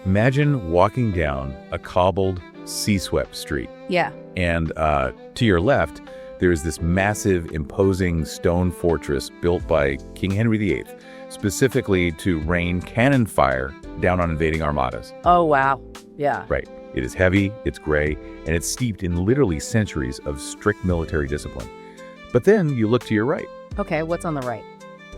Imagine walking down a cobbled, sea-swept street. Yeah. And to your left, there's this massive, imposing stone fortress built by King Henry VIII, specifically to rain cannon fire down on invading armadas. Oh, wow. Yeah. Right. It is heavy, it's gray, and it's steeped in literally centuries of strict military discipline. But then you look to your right. Okay, what's on the right?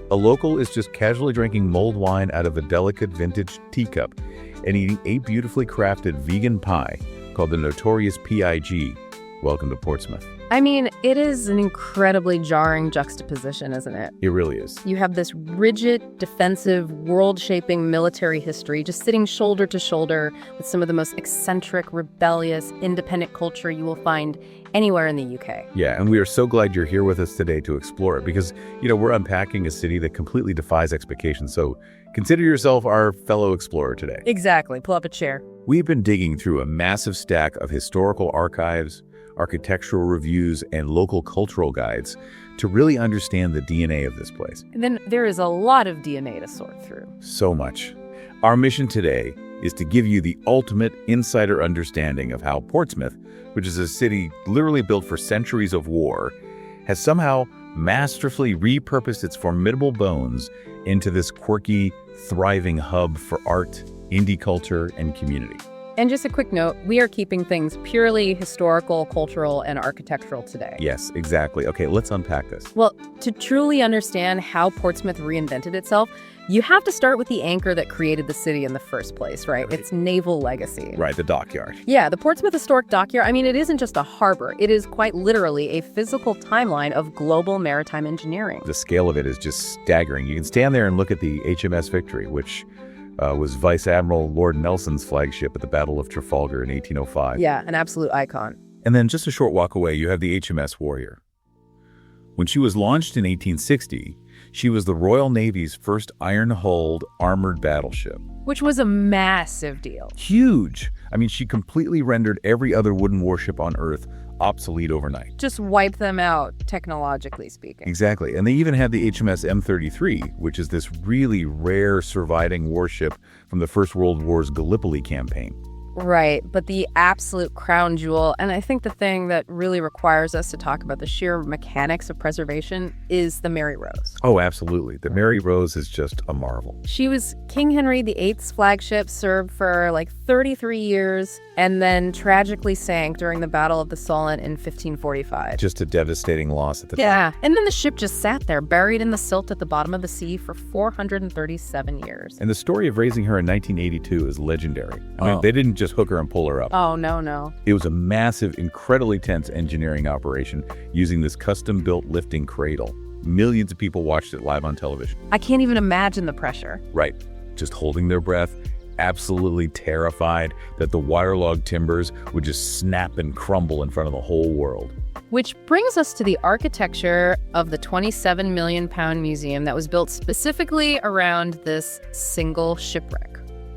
A local is just casually drinking mulled wine out of a delicate vintage teacup and eating a beautifully crafted vegan pie called the notorious PIG. Welcome to Portsmouth. I mean, it is an incredibly jarring juxtaposition, isn't it? It really is. You have this rigid, defensive, world-shaping military history just sitting shoulder to shoulder with some of the most eccentric, rebellious, independent culture you will find anywhere in the UK. Yeah, and we are so glad you're here with us today to explore it because, we're unpacking a city that completely defies expectations. So consider yourself our fellow explorer today. Exactly. Pull up a chair. We've been digging through a massive stack of historical archives, architectural reviews, and local cultural guides to really understand the DNA of this place. And then there is a lot of DNA to sort through. So much. Our mission today is to give you the ultimate insider understanding of how Portsmouth, which is a city literally built for centuries of war, has somehow masterfully repurposed its formidable bones into this quirky, thriving hub for art, indie culture, and community. And just a quick note, we are keeping things purely historical, cultural, and architectural today. Yes, exactly. Okay, let's unpack this. Well, to truly understand how Portsmouth reinvented itself, you have to start with the anchor that created the city in the first place, right? Its naval legacy. Right, the dockyard. Yeah, the Portsmouth Historic Dockyard, I mean, it isn't just a harbor. It is quite literally a physical timeline of global maritime engineering. The scale of it is just staggering. You can stand there and look at the HMS Victory, which was Vice Admiral Lord Nelson's flagship at the Battle of Trafalgar in 1805. Yeah, an absolute icon. And then just a short walk away, you have the HMS Warrior. When she was launched in 1860, she was the Royal Navy's first iron-hulled armored battleship. Which was a massive deal. Huge. I mean, she completely rendered every other wooden warship on Earth obsolete overnight. Just wipe them out, technologically speaking. Exactly. And they even had the HMS M33, which is this really rare surviving warship from the First World War's Gallipoli campaign. Right, but the absolute crown jewel, and I think the thing that really requires us to talk about the sheer mechanics of preservation is the Mary Rose. Oh, absolutely. The Mary Rose is just a marvel. She was King Henry VIII's flagship, served for like 33 years, and then tragically sank during the Battle of the Solent in 1545. Just a devastating loss at the time. Yeah, and then the ship just sat there, buried in the silt at the bottom of the sea for 437 years. And the story of raising her in 1982 is legendary. I mean, they didn't just hook her and pull her up. Oh, no. It was a massive, incredibly tense engineering operation using this custom-built lifting cradle. Millions of people watched it live on television. I can't even imagine the pressure. Right. Just holding their breath, absolutely terrified that the waterlogged timbers would just snap and crumble in front of the whole world. Which brings us to the architecture of the £27 million museum that was built specifically around this single shipwreck.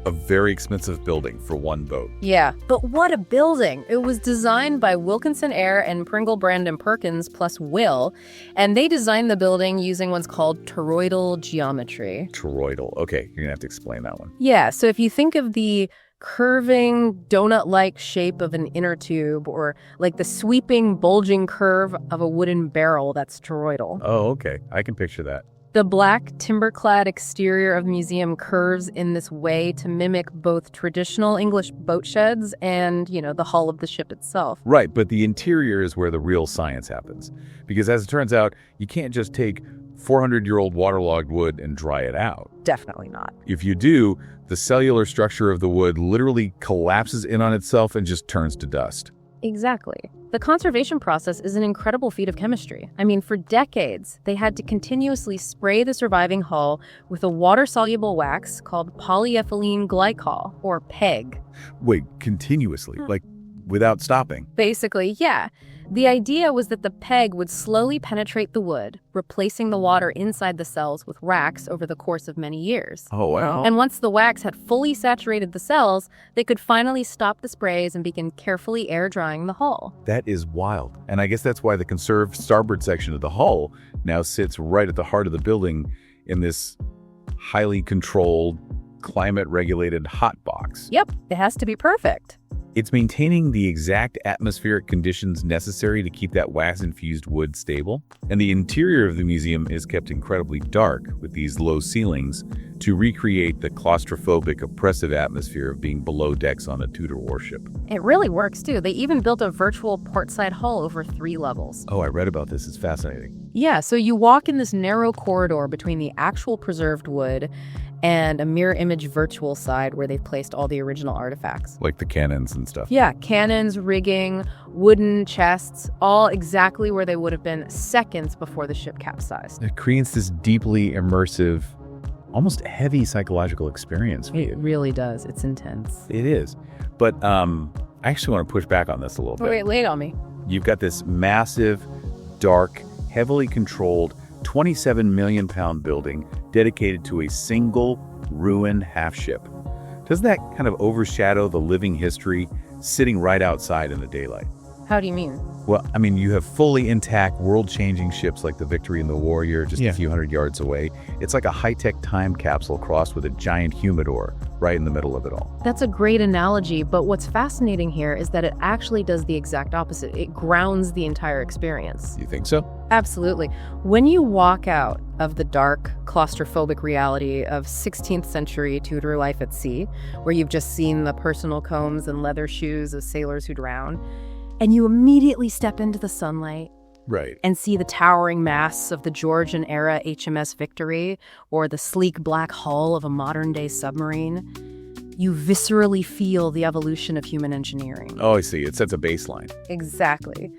A very expensive building for one boat. Yeah, but what a building. It was designed by Wilkinson Eyre and Pringle Brandon Perkins plus Will, and they designed the building using what's called toroidal geometry. Toroidal. Okay, you're gonna have to explain that one. Yeah, so if you think of the curving donut-like shape of an inner tube, or like the sweeping, bulging curve of a wooden barrel, that's toroidal. Oh, okay. I can picture that. The black timber-clad exterior of the museum curves in this way to mimic both traditional English boat sheds and, the hull of the ship itself. Right, but the interior is where the real science happens. Because as it turns out, you can't just take 400-year-old waterlogged wood and dry it out. Definitely not. If you do, the cellular structure of the wood literally collapses in on itself and just turns to dust. Exactly. The conservation process is an incredible feat of chemistry. I mean, for decades, they had to continuously spray the surviving hull with a water-soluble wax called polyethylene glycol, or PEG. Wait, continuously? Like, without stopping? Basically, yeah. The idea was that the PEG would slowly penetrate the wood, replacing the water inside the cells with wax over the course of many years. Oh, wow. And once the wax had fully saturated the cells, they could finally stop the sprays and begin carefully air drying the hull. That is wild. And I guess that's why the conserved starboard section of the hull now sits right at the heart of the building in this highly controlled, climate-regulated hot box. Yep, it has to be perfect. It's maintaining the exact atmospheric conditions necessary to keep that wax-infused wood stable. And the interior of the museum is kept incredibly dark with these low ceilings to recreate the claustrophobic, oppressive atmosphere of being below decks on a Tudor warship. It really works, too. They even built a virtual portside hull over 3 levels. Oh, I read about this. It's fascinating. Yeah, so you walk in this narrow corridor between the actual preserved wood and a mirror image virtual side where they've placed all the original artifacts. Like the cannons and stuff. Yeah, cannons, rigging, wooden chests, all exactly where they would have been seconds before the ship capsized. It creates this deeply immersive, almost heavy psychological experience for you. It really does. It's intense. It is. But I actually want to push back on this a little bit. Wait, lay it on me. You've got this massive, dark, heavily controlled, 27 million pound building dedicated to a single ruined half ship. Doesn't that kind of overshadow the living history sitting right outside in the daylight? How do you mean? Well, I mean, you have fully intact, world-changing ships like the Victory and the Warrior just a few hundred yards away. It's like a high-tech time capsule crossed with a giant humidor right in the middle of it all. That's a great analogy, but what's fascinating here is that it actually does the exact opposite. It grounds the entire experience. You think so? Absolutely. When you walk out of the dark, claustrophobic reality of 16th century Tudor life at sea, where you've just seen the personal combs and leather shoes of sailors who drown, and you immediately step into the sunlight Right. and see the towering masts of the Georgian-era HMS Victory or the sleek black hull of a modern-day submarine, you viscerally feel the evolution of human engineering. Oh, I see. It sets a baseline. Exactly.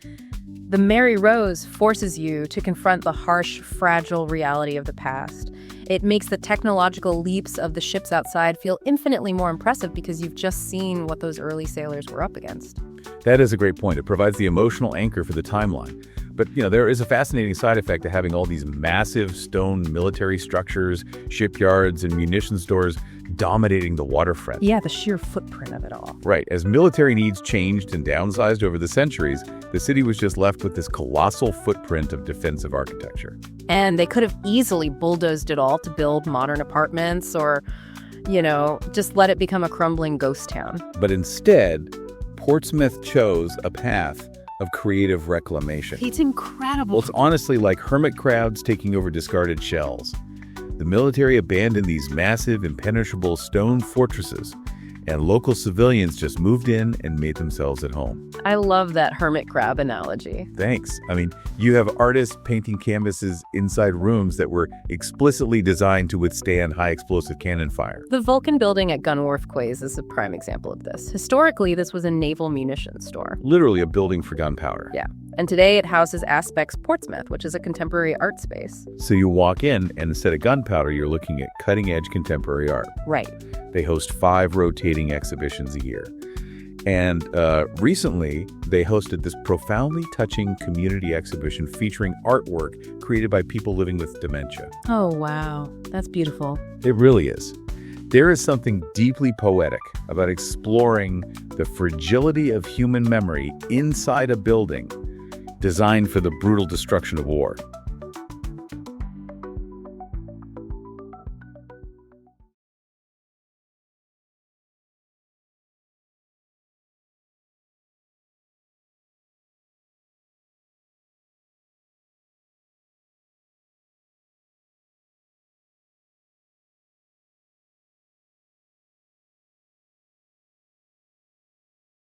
The Mary Rose forces you to confront the harsh, fragile reality of the past. It makes the technological leaps of the ships outside feel infinitely more impressive because you've just seen what those early sailors were up against. That is a great point. It provides the emotional anchor for the timeline. But, there is a fascinating side effect to having all these massive stone military structures, shipyards, and munition stores dominating the waterfront. Yeah, the sheer footprint of it all. Right. As military needs changed and downsized over the centuries, the city was just left with this colossal footprint of defensive architecture. And they could have easily bulldozed it all to build modern apartments or, just let it become a crumbling ghost town. But instead, Portsmouth chose a path of creative reclamation. It's incredible. Well, it's honestly like hermit crabs taking over discarded shells. The military abandoned these massive, impenetrable stone fortresses, and local civilians just moved in and made themselves at home. I love that hermit crab analogy. Thanks. I mean, you have artists painting canvases inside rooms that were explicitly designed to withstand high explosive cannon fire. The Vulcan building at Gunwharf Quays is a prime example of this. Historically, this was a naval munitions store. Literally a building for gunpowder. Yeah. And today it houses Aspects Portsmouth, which is a contemporary art space. So you walk in, and instead of gunpowder, you're looking at cutting-edge contemporary art. Right. They host 5 rotating exhibitions a year. And recently, they hosted this profoundly touching community exhibition featuring artwork created by people living with dementia. Oh, wow. That's beautiful. It really is. There is something deeply poetic about exploring the fragility of human memory inside a building designed for the brutal destruction of war.